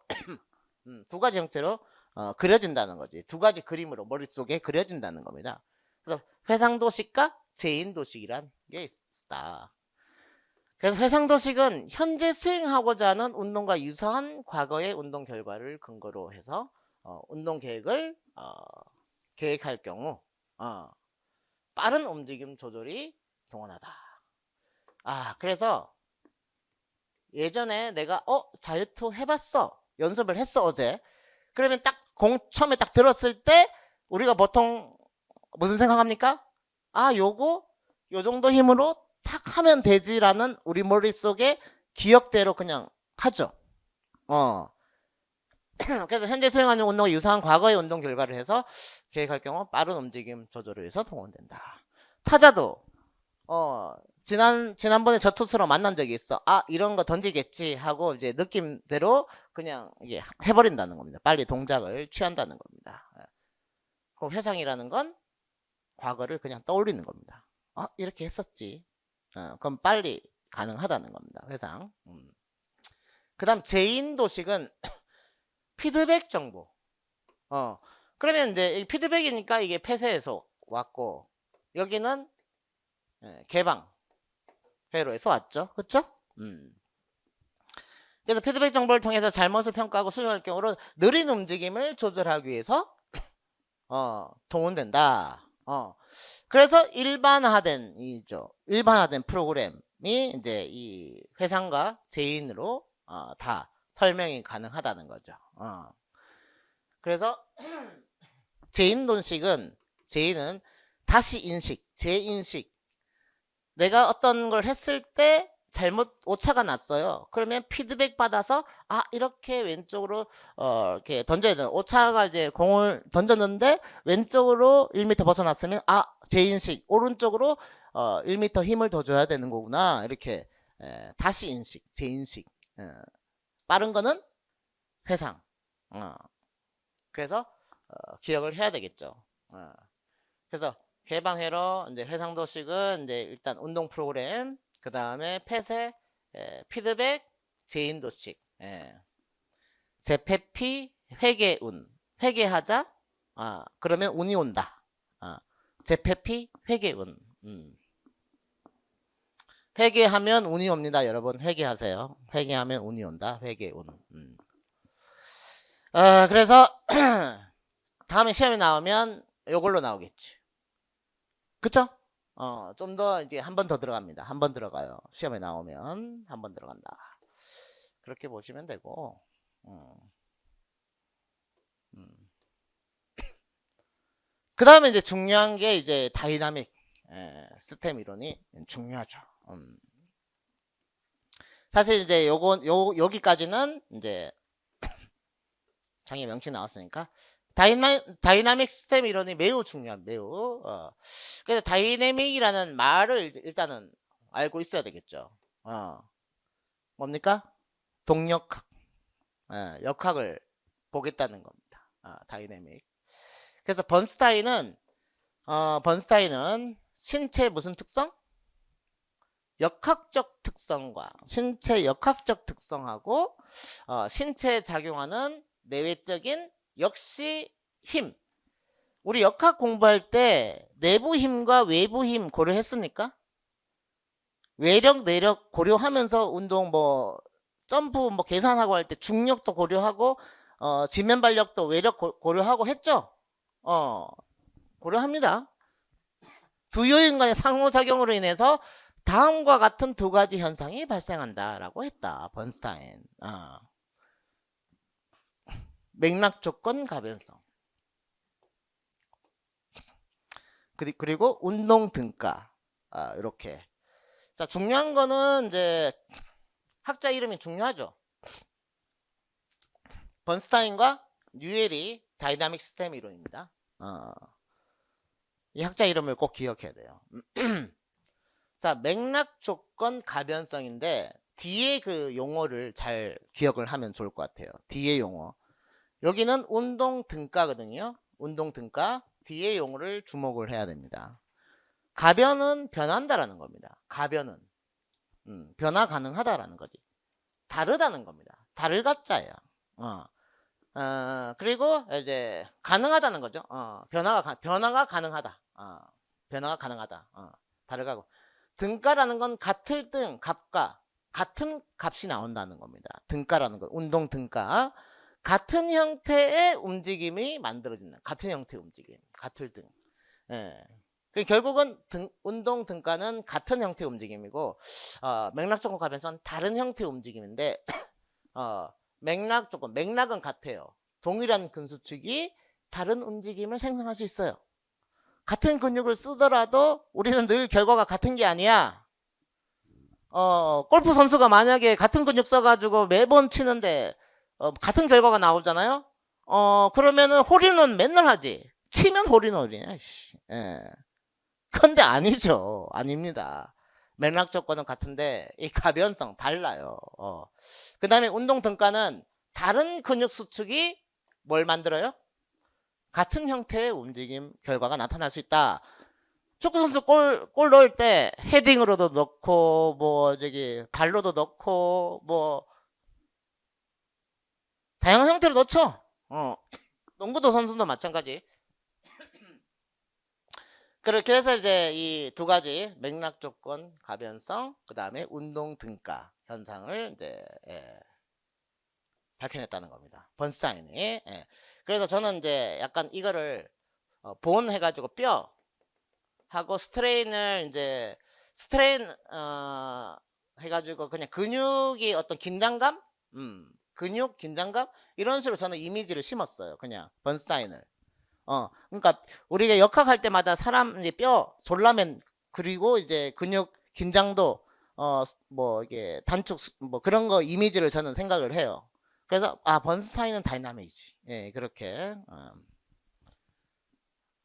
Speaker 1: 그려진다는 거지. 두 가지 그림으로 머릿속에 그려진다는 겁니다. 그래서 회상도식과 재인도식이란 게 있다. 그래서 회상도식은 현재 수행하고자 하는 운동과 유사한 과거의 운동 결과를 근거로 해서 운동 계획을 계획할 경우 빠른 움직임 조절이 동원하다. 그래서 예전에 내가 자유투 해봤어. 연습을 했어 어제. 그러면 딱 처음에 딱 들었을 때 우리가 보통 무슨 생각합니까? 요거 요 정도 힘으로 탁 하면 되지라는 우리 머릿속에 기억대로 그냥 하죠. 그래서 현재 수행하는 운동과 유사한 과거의 운동 결과를 해서 계획할 경우 빠른 움직임 조절을 위해서 동원된다. 타자도 지난번에 저 투수로 만난 적이 있어. 이런 거 던지겠지 하고 이제 느낌대로 그냥 이게 해버린다는 겁니다. 빨리 동작을 취한다는 겁니다. 그 회상이라는 건 과거를 그냥 떠올리는 겁니다. 이렇게 했었지. 그럼 빨리 가능하다는 겁니다. 회상. 그 다음 재인도식은 피드백 정보. 그러면 이제 피드백이니까 이게 폐쇄에서 왔고 여기는 개방 회로에서 왔죠. 그쵸? 그래서 피드백 정보를 통해서 잘못을 평가하고 수정할 경우로 느린 움직임을 조절하기 위해서 동원된다. 그래서 일반화된 프로그램이 이제 이 회상과 재인으로 다 설명이 가능하다는 거죠. 그래서 재인은 다시 인식, 재인식. 내가 어떤 걸 했을 때 잘못 오차가 났어요. 그러면 피드백 받아서 이렇게 왼쪽으로 이렇게 던져야 되는 오차가 이제 공을 던졌는데 왼쪽으로 1m 벗어났으면 재인식 오른쪽으로 1m 힘을 더 줘야 되는 거구나. 이렇게 다시 인식, 재인식. 빠른 거는 회상. 그래서 기억을 해야 되겠죠. 그래서 개방회로 이제 회상도식은 이제 일단 운동 프로그램, 그 다음에 폐쇄, 피드백, 재인도식, 재폐피, 회계운, 회계하자, 그러면 운이 온다. 재폐피, 회계운. 회계하면 운이 옵니다, 여러분. 회계하세요. 회계하면 운이 온다. 회계운. 그래서 다음에 시험에 나오면 요걸로 나오겠지. 그쵸? 좀 더 이제 한 번 더 들어갑니다. 한 번 들어가요. 시험에 나오면 한 번 들어간다. 그렇게 보시면 되고, 그 다음에 이제 중요한 게 이제 다이나믹 시스템 이론이 중요하죠. 사실 이제 여기까지는 이제 장애 명칭 나왔으니까 다이나믹 시스템 이론이 매우 중요한 매우 그래서 다이내믹이라는 말을 일단은 알고 있어야 되겠죠. 뭡니까? 동력학 역학을 보겠다는 겁니다. 다이내믹. 그래서 번스타인은 신체 무슨 특성? 역학적 특성과 신체 역학적 특성하고 신체에 작용하는 내외적인 역시 힘. 우리 역학 공부할 때 내부 힘과 외부 힘 고려했습니까? 외력, 내력 고려하면서 운동 점프 계산하고 할 때 중력도 고려하고 지면 발력도 외력 고려하고 했죠? 고려합니다. 두 요인 간의 상호작용으로 인해서 다음과 같은 두 가지 현상이 발생한다라고 했다. 번스타인. 맥락 조건 가변성. 그리고 운동 등가. 이렇게. 자, 중요한 거는 이제 학자 이름이 중요하죠. 번스타인과 뉴엘이 다이나믹 시스템 이론입니다. 이 학자 이름을 꼭 기억해야 돼요. 자, 맥락 조건 가변성인데 뒤에 그 용어를 잘 기억을 하면 좋을 것 같아요. 뒤에 용어. 여기는 운동 등가거든요. 운동 등가. 뒤에 용어를 주목을 해야 됩니다. 가변은 변한다라는 겁니다. 가변은 변화 가능하다라는 거지. 다르다는 겁니다. 다를 가짜예요. 그리고 이제 가능하다는 거죠. 변화가 가능하다. 변화가 가능하다. 다르가고 등가라는 건 같은 값과 같은 값이 나온다는 겁니다. 등가라는 건 운동 등가. 같은 형태의 움직임이 만들어진다. 같은 형태의 움직임. 같은 등. 결국은 운동 등가는 같은 형태의 움직임이고 맥락 조건 가변성은 다른 형태의 움직임인데 맥락 조건, 맥락은 같아요. 동일한 근수축이 다른 움직임을 생성할 수 있어요. 같은 근육을 쓰더라도 우리는 늘 결과가 같은 게 아니야. 골프 선수가 만약에 같은 근육 써가지고 매번 치는데 같은 결과가 나오잖아요. 그러면은 홀인원 맨날 하지. 치면 홀인원이야. 근데 아니죠. 아닙니다. 맥락 조건은 같은데 이 가변성 달라요. 그 다음에 운동 등가는 다른 근육 수축이 뭘 만들어요? 같은 형태의 움직임 결과가 나타날 수 있다. 축구 선수 골 넣을 때 헤딩으로도 넣고 발로도 넣고 다양한 형태로 넣죠. 농구도 선수도 마찬가지. 그렇게 해서 이제 이 두 가지 맥락 조건 가변성 그 다음에 운동 등가 현상을 이제 밝혀냈다는 겁니다. 번스타인이. 그래서 저는 이제 약간 이거를 본 해가지고 뼈 하고 스트레인 해가지고 그냥 근육이 어떤 긴장감, 근육 긴장감 이런 식으로 저는 이미지를 심었어요. 그냥 번스타인을. 그러니까 우리가 역학할 때마다 사람 이제 뼈, 졸라맨 그리고 이제 근육 긴장도 이게 단축 그런 거 이미지를 저는 생각을 해요. 그래서 번스타인은 다이나믹이지. 예, 그렇게.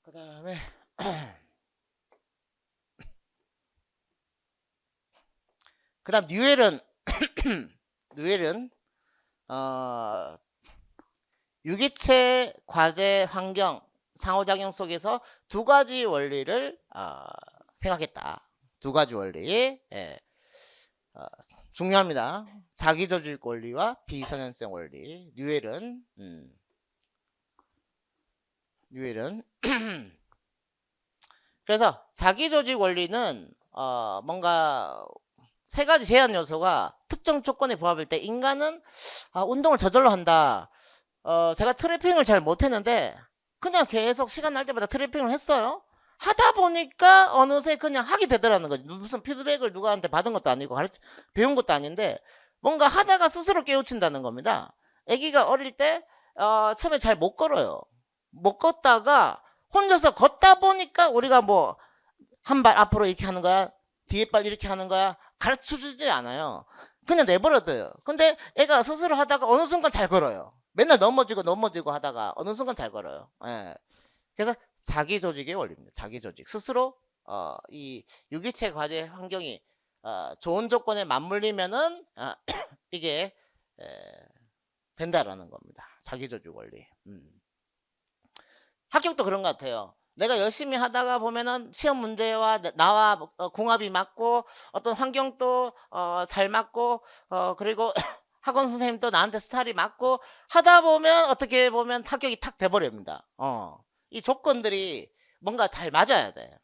Speaker 1: 그다음에 그다음 뉴엘은 유기체, 과제, 환경, 상호작용 속에서 두 가지 원리를 생각했다. 두 가지 원리. 중요합니다. 자기조직 원리와 비선현성 원리. 뉴엘은 그래서 자기조직 원리는 뭔가 세 가지 제한 요소가 특정 조건에 부합할 때 인간은 운동을 저절로 한다. 제가 트래핑을 잘 못했는데 그냥 계속 시간 날 때마다 트래핑을 했어요. 하다 보니까 어느새 그냥 하게 되더라는 거지. 무슨 피드백을 누구한테 받은 것도 아니고 배운 것도 아닌데 뭔가 하다가 스스로 깨우친다는 겁니다. 아기가 어릴 때 처음에 잘 못 걸어요. 못 걷다가 혼자서 걷다 보니까 우리가 뭐 한 발 앞으로 이렇게 하는 거야, 뒤에 발 이렇게 하는 거야, 가르쳐 주지 않아요. 그냥 내버려둬요. 근데 애가 스스로 하다가 어느 순간 잘 걸어요. 맨날 넘어지고 하다가 어느 순간 잘 걸어요. 예. 그래서 자기 조직의 원리입니다. 자기 조직. 스스로 이 유기체 과제 환경이 좋은 조건에 맞물리면은 이게 된다라는 겁니다. 자기 조직 원리. 학교도 그런 것 같아요. 내가 열심히 하다가 보면은 시험 문제와 나와 궁합이 맞고 어떤 환경도 잘 맞고 그리고 학원 선생님도 나한테 스타일이 맞고 하다 보면 어떻게 보면 합격이 탁 돼버립니다. 이 조건들이 뭔가 잘 맞아야 돼.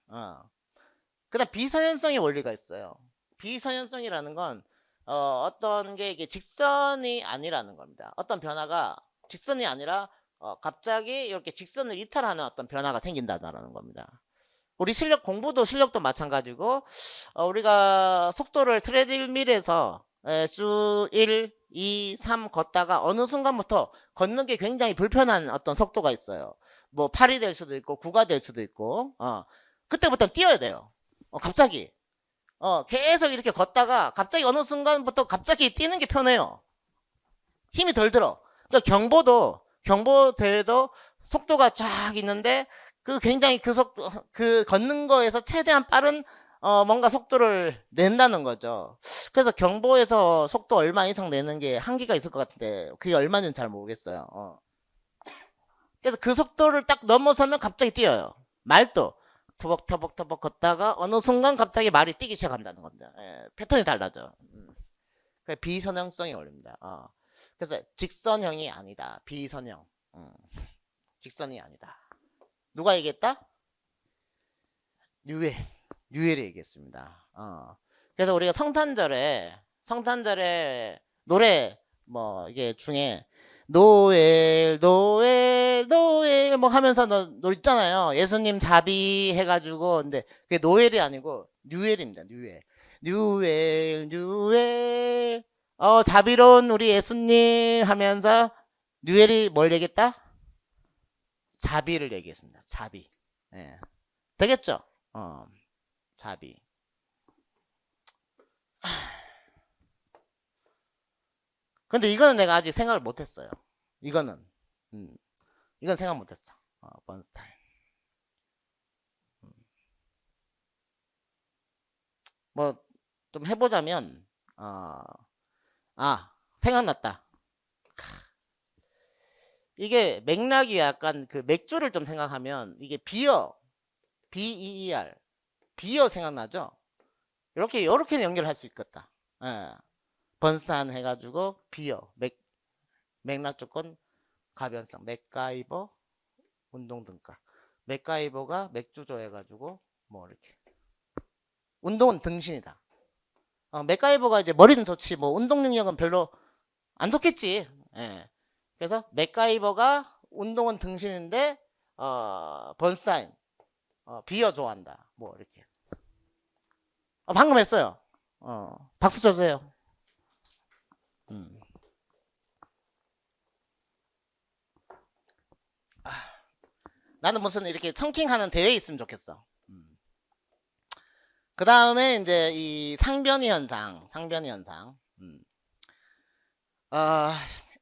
Speaker 1: 그다음 비선현성의 원리가 있어요. 비선현성이라는 건 어떤 게 이게 직선이 아니라는 겁니다. 어떤 변화가 직선이 아니라 갑자기 이렇게 직선을 이탈하는 어떤 변화가 생긴다는 겁니다. 우리 공부도 실력도 마찬가지고 우리가 속도를 트레드밀에서 수 1, 2, 3 걷다가 어느 순간부터 걷는 게 굉장히 불편한 어떤 속도가 있어요. 뭐 8이 될 수도 있고 9가 될 수도 있고 그때부터 뛰어야 돼요. 갑자기 계속 이렇게 걷다가 갑자기 어느 순간부터 갑자기 뛰는 게 편해요. 힘이 덜 들어. 그러니까 경보대회도 속도가 쫙 있는데 굉장히 그 걷는 거에서 최대한 빠른 뭔가 속도를 낸다는 거죠. 그래서 경보에서 속도 얼마 이상 내는 게 한계가 있을 것 같은데 그게 얼마인지는 잘 모르겠어요. 그래서 그 속도를 딱 넘어서면 갑자기 뛰어요. 말도 터벅터벅 걷다가 어느 순간 갑자기 말이 뛰기 시작한다는 겁니다. 패턴이 달라져. 비선형성이 올립니다. 그래서 직선형이 아니다. 비선형. 직선이 아니다. 누가 얘기했다? 뉴엘이 얘기했습니다. 그래서 우리가 성탄절에 노래 뭐 이게 중에 노엘 뭐 하면서 노 있잖아요. 예수님 자비 해가지고 근데 그게 노엘이 아니고 뉴엘입니다. 뉴엘 자비로운 우리 예수님 하면서 뉴엘이 뭘 얘기했다? 자비를 얘기했습니다. 자비. 되겠죠? 자비. 근데 이거는 내가 아직 생각을 못했어요. 이건 생각 못했어. 번스타인. 뭐 좀 해보자면 생각났다. 이게 맥락이 약간 그 맥주를 좀 생각하면 이게 비어 BEER 비어 생각나죠? 이렇게 연결할 수 있겠다. 번스타인 해가지고 비어 맥락 조건 가변성 맥가이버 운동 등가 맥가이버가 맥주조 해가지고 뭐 이렇게 운동은 등신이다. 맥가이버가 이제 머리는 좋지 뭐 운동 능력은 별로 안 좋겠지. 그래서 맥가이버가 운동은 등신인데 번스타인 비어 좋아한다. 뭐 이렇게 방금 했어요. 박수 쳐주세요. 나는 무슨 이렇게 청킹하는 대회 있으면 좋겠어. 그 다음에 이제 이 상변이 현상.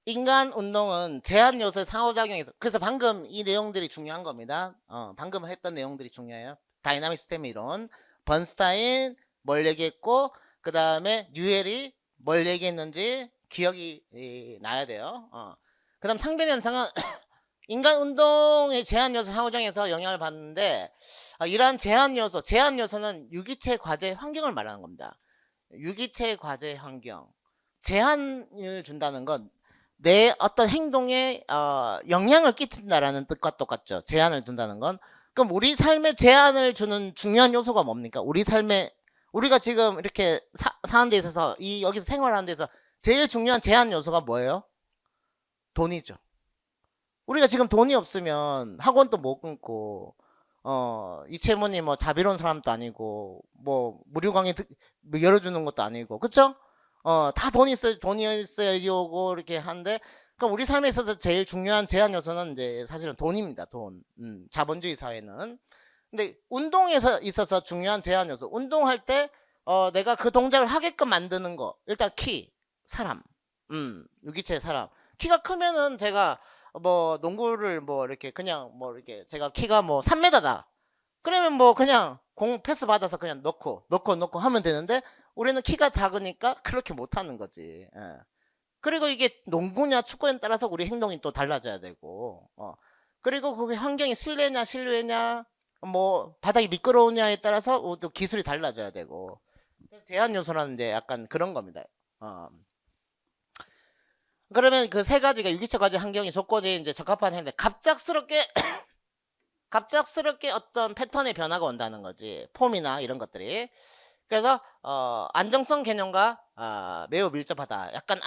Speaker 1: 인간 운동은 제한 요소의 상호작용에서 그래서 방금 이 내용들이 중요한 겁니다. 방금 했던 내용들이 중요해요. 다이나믹 시스템 이론, 번스타인 뭘 얘기했고 그 다음에 뉴엘이 뭘 얘기했는지 기억이 나야 돼요. 그 다음 상변 현상은 인간 운동의 제한 요소 상호작용에서 영향을 받는데 이러한 제한 요소는 유기체 과제 환경을 말하는 겁니다. 유기체 과제 환경 제한을 준다는 건 내 어떤 행동에 영향을 끼친다라는 뜻과 똑같죠. 제한을 둔다는 건 그럼 우리 삶에 제한을 주는 중요한 요소가 뭡니까? 우리가 지금 이렇게 사는 데 있어서 여기서 생활하는 데서 제일 중요한 제한 요소가 뭐예요? 돈이죠. 우리가 지금 돈이 없으면 학원도 못 끊고 이채문이 뭐 자비로운 사람도 아니고 뭐 무료 강의 열어주는 것도 아니고 그쵸? 다 돈이 있어야 여기 오고 이렇게 하는데 그러니까 우리 삶에 있어서 제일 중요한 제한 요소는 이제 사실은 돈입니다. 돈. 자본주의 사회는. 근데 운동에서 있어서 중요한 제한 요소. 운동할 때 내가 그 동작을 하게끔 만드는 거. 일단 키, 사람. 유기체 사람. 키가 크면은 제가 뭐 농구를 뭐 이렇게 그냥 뭐 이렇게 제가 키가 뭐 3m다. 그러면 뭐 그냥 공 패스 받아서 그냥 넣고 하면 되는데 우리는 키가 작으니까 그렇게 못 하는 거지. 예. 그리고 이게 농구냐 축구에 따라서 우리 행동이 또 달라져야 되고, 그리고 그게 환경이 실내냐 실외냐, 뭐 바닥이 미끄러우냐에 따라서 또 기술이 달라져야 되고, 그래서 제한 요소는 이제 약간 그런 겁니다. 어. 그러면 그 세 가지가 유기체 과제 환경이 조건이 이제 적합한 했는데 갑작스럽게 어떤 패턴의 변화가 온다는 거지. 폼이나 이런 것들이. 그래서 안정성 개념과 매우 밀접하다. 약간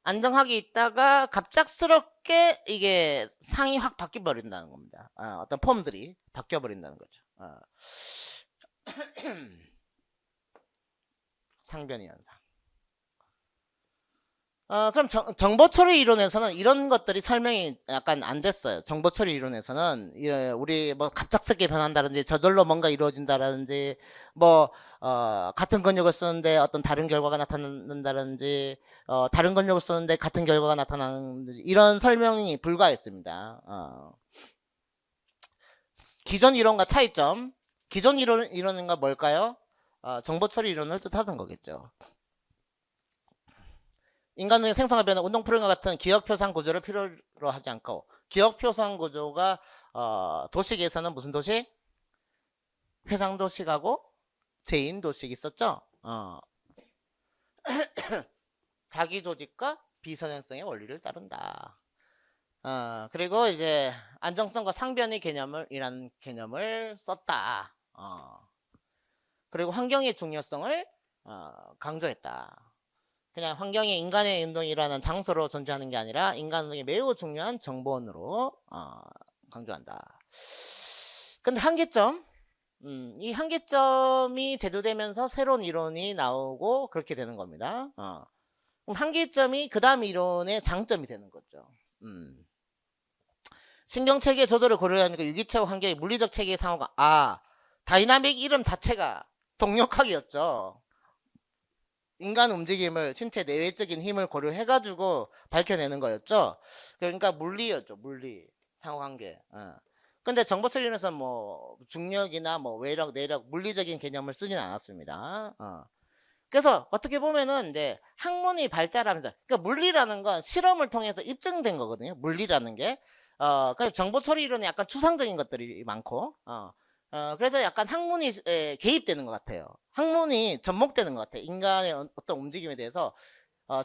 Speaker 1: 안정하게 있다가 갑작스럽게 이게 상이 확 바뀌어 버린다는 겁니다. 어떤 폼들이 바뀌어 버린다는 거죠. 상변이 현상. 그럼 정보 처리 이론에서는 이런 것들이 설명이 약간 안 됐어요. 정보 처리 이론에서는 우리 뭐 갑작스럽게 변한다든지 저절로 뭔가 이루어진다든지 뭐 같은 근육을 쓰는데 어떤 다른 결과가 나타난다든지 다른 근육을 쓰는데 같은 결과가 나타나는 이런 설명이 불가했습니다. 기존 이론과 차이점. 기존 이론인가 뭘까요? 정보 처리 이론을 뜻하는 거겠죠. 인간의 생성을 배우는 운동 프로그램과 같은 기억표상 구조를 필요로 하지 않고, 기억표상 구조가 도식에서는 무슨 도식? 회상도식하고 제인도식 있었죠. 자기조직과 비선행성의 원리를 따른다. 그리고 이제 안정성과 상변의 개념이라는 개념을 썼다. 그리고 환경의 중요성을 강조했다. 그냥 환경이 인간의 운동이라는 장소로 존재하는 게 아니라 인간 운동이 매우 중요한 정보원으로 강조한다. 근데 한계점, 이 한계점이 대두되면서 새로운 이론이 나오고 그렇게 되는 겁니다. 그럼 한계점이 그 다음 이론의 장점이 되는 거죠. 신경체계 조절을 고려하니까 유기체와 환경의 물리적 체계의 상호가 다이나믹 이름 자체가 동력학이었죠. 인간 움직임을 신체 내외적인 힘을 고려해가지고 밝혀내는 거였죠. 그러니까 물리였죠. 물리 상호관계. 근데 정보처리에서 뭐 중력이나 뭐 외력, 내력, 물리적인 개념을 쓰진 않았습니다. 그래서 어떻게 보면은 이제 학문이 발달하면서, 그러니까 물리라는 건 실험을 통해서 입증된 거거든요. 물리라는 게. 그러니까 정보처리 이론에 약간 추상적인 것들이 많고, 그래서 약간 학문이 개입되는 것 같아요. 학문이 접목되는 것 같아요. 인간의 어떤 움직임에 대해서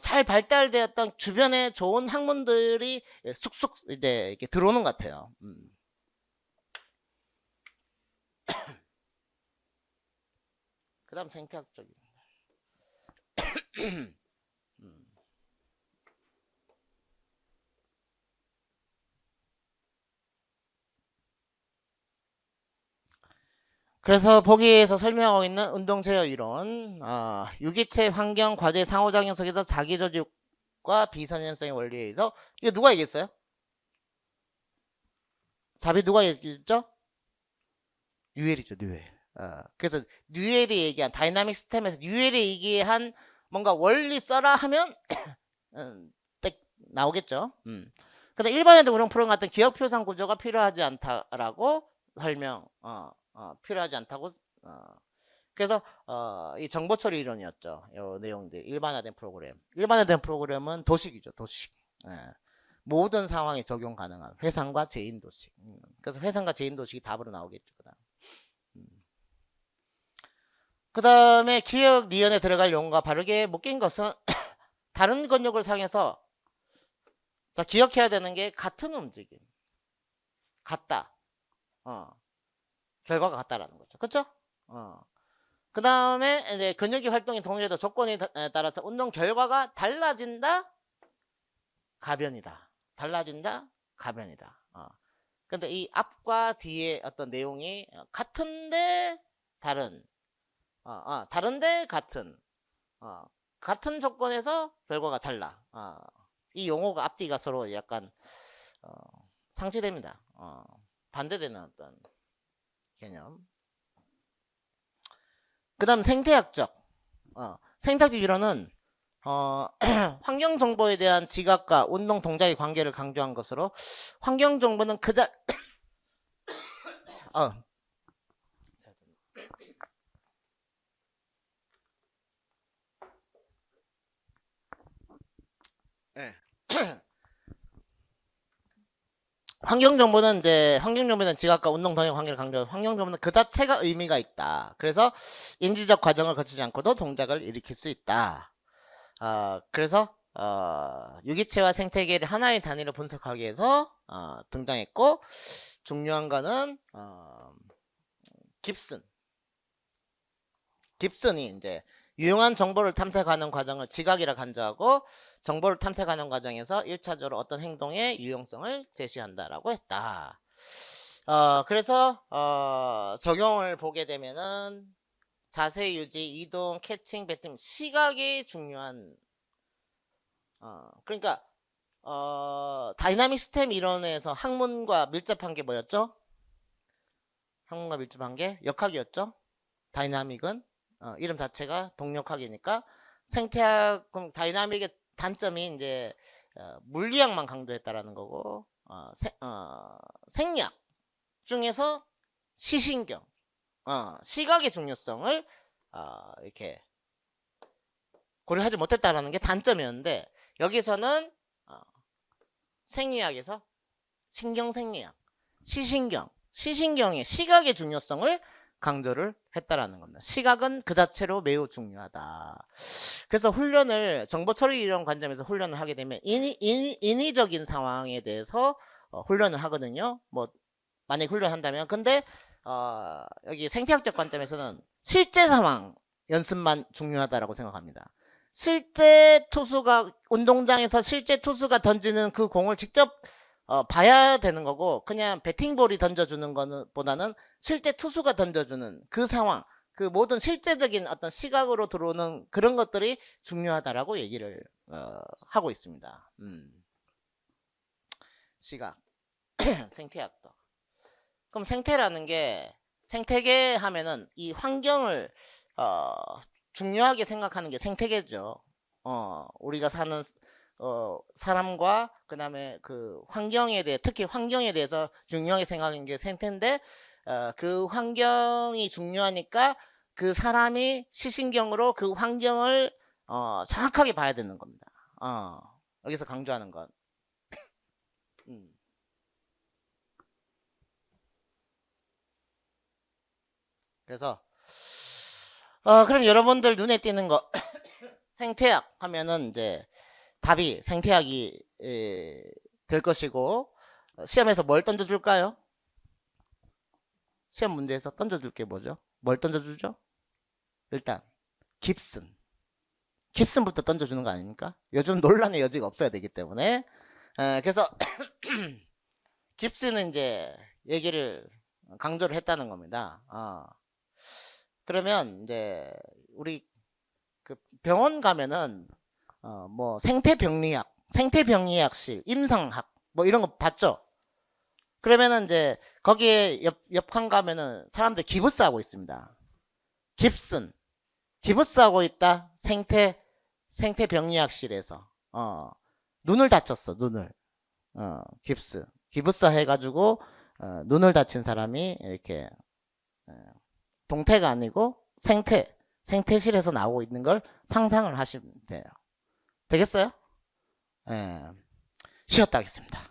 Speaker 1: 잘 발달되었던 주변에 좋은 학문들이 쑥쑥 이제 이렇게 들어오는 것 같아요. 그 다음 생태학적인. 그래서 보기에서 설명하고 있는 운동 제어 이론, 유기체 환경 과제 상호작용 속에서 자기조직과 비선연성의 원리에 의해서, 이거 누가 얘기했어요? 자비 누가 얘기했죠? 뉴엘이죠, 뉴엘. 그래서 뉴엘이 얘기한 다이나믹 시스템에서 뉴엘이 얘기한 뭔가 원리 써라 하면 딱 나오겠죠. 근데 일반에도 운영 프로그램 같은 기억 표상 구조가 필요하지 않다라고 설명, 필요하지 않다고. 그래서 이 정보 처리 이론이었죠. 이 내용들 일반화된 프로그램. 일반화된 프로그램은 도식이죠, 도식. 모든 상황에 적용 가능한 회상과 재인 도식. 그래서 회상과 재인 도식이 답으로 나오겠죠. 그 다음에 기억 니은에 들어갈 용어가 바르게 묶인 것은 다른 근육을 사용해서, 자, 기억해야 되는 게 같은 움직임, 같다, 결과가 같다라는 거죠. 그쵸? 그 다음에 이제 근육의 활동이 동일해도 조건에 따라서 운동 결과가 달라진다, 가변이다. 달라진다, 가변이다. 근데 이 앞과 뒤에 어떤 내용이 같은데 다른, 다른데 같은, 같은 조건에서 결과가 달라. 이 용어가 앞뒤가 서로 약간 상쇄됩니다. 반대되는 어떤 개념. 그 다음 생태학적. 생태학적 이론은 환경정보에 대한 지각과 운동 동작의 관계를 강조한 것으로 환경정보는 네. 환경정보는 지각과 운동 동작 관계를 강조하고 환경정보는 그 자체가 의미가 있다. 그래서 인지적 과정을 거치지 않고도 동작을 일으킬 수 있다. 그래서 유기체와 생태계를 하나의 단위로 분석하기 위해서 등장했고, 중요한 거는 깁슨이 이제 유용한 정보를 탐색하는 과정을 지각이라 간주하고, 정보를 탐색하는 과정에서 1차적으로 어떤 행동의 유용성을 제시한다라고 했다. 그래서 적용을 보게 되면은 자세 유지, 이동, 캐칭, 배팅, 시각이 중요한. 그러니까 다이나믹 시스템 이론에서 학문과 밀접한 게 뭐였죠? 학문과 밀접한 게 역학이었죠. 다이나믹은 이름 자체가 동력학이니까. 생태학, 다이나믹의 단점이 이제 물리학만 강조했다라는 거고, 생리학 중에서 시신경, 시각의 중요성을 이렇게 고려하지 못했다라는 게 단점이었는데, 여기서는 생리학에서 신경생리학, 시신경의 시각의 중요성을 강조를 했다라는 겁니다. 시각은 그 자체로 매우 중요하다. 그래서 훈련을, 정보 처리 이런 관점에서 훈련을 하게 되면 인위적인 상황에 대해서 훈련을 하거든요. 뭐 만약 훈련한다면. 근데 여기 생태학적 관점에서는 실제 상황 연습만 중요하다라고 생각합니다. 실제 투수가 운동장에서 실제 투수가 던지는 그 공을 직접 봐야 되는 거고, 그냥 배팅볼이 던져주는 거는 보다는 실제 투수가 던져주는 그 상황, 그 모든 실제적인 어떤 시각으로 들어오는 그런 것들이 중요하다라고 얘기를 하고 있습니다. 시각. 생태학도. 그럼 생태라는 게, 생태계 하면은 이 환경을 중요하게 생각하는 게 생태계죠. 우리가 사는 사람과 그 다음에 그 환경에 대해, 특히 환경에 대해서 중요하게 생각하는 게 생태인데, 그 환경이 중요하니까 그 사람이 시신경으로 그 환경을 정확하게 봐야 되는 겁니다. 여기서 강조하는 것. 그래서 그럼 여러분들 눈에 띄는 거 생태학 하면은 이제 답이 생태학이 될 것이고, 시험에서 뭘 던져줄까요? 시험 문제에서 던져줄 게 뭐죠? 뭘 던져주죠? 일단 깁슨부터 던져주는 거 아닙니까? 요즘 논란의 여지가 없어야 되기 때문에. 그래서 깁슨은 이제 얘기를 강조를 했다는 겁니다. 그러면 이제 우리 그 병원 가면은 뭐 생태병리학실, 임상학 뭐 이런 거 봤죠? 그러면은 이제 거기에 옆칸 가면은 사람들 기부스 하고 있습니다. 기부스 하고 있다. 생태병리학실에서 눈을 다쳤어. 눈을. 기부스 해가지고 눈을 다친 사람이 이렇게 동태가 아니고 생태실에서 나오고 있는 걸 상상을 하시면 돼요. 되겠어요? 쉬었다 하겠습니다.